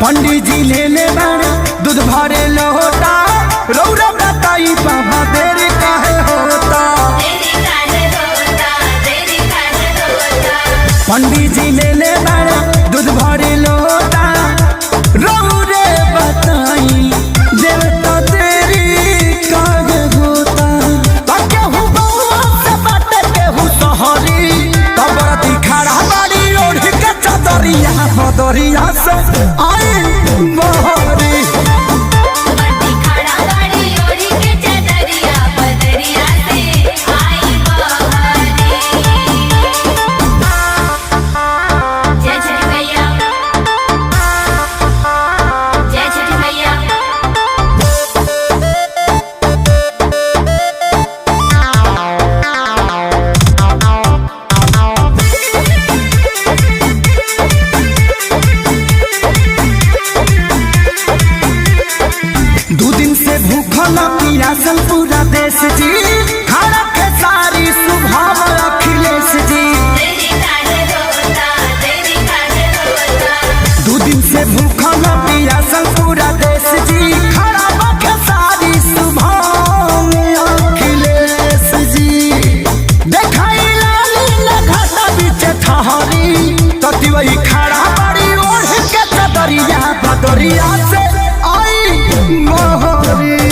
पंडित जी लेने बाड़ा दूध भरे लोटा रौरा बताई बाबा देरी काहे होता। पंडित जी लेने बाड़ा दूध भरे लोटा रौरे बताई देवता देरी काहे होता। केहू बउआ से बाटे केहू सहरी तबरती खड़ा बाड़ी ओढ़ के चदरिया बदरिया से आई बहरी। दो दिन से भूखल पियासल पूरा देश जी खड़ा के सारी सुभाव अखिलेश जी। दो दिन से भूखल पियासल पूरा देश जी खड़ा के सारी सुभाव अखिलेश जी। देखाई लाली घाटा बीच ठहरी तो दिवई खड़ा बड़ी ओढ़ के चदरिया बदरिया से आई मोहरी।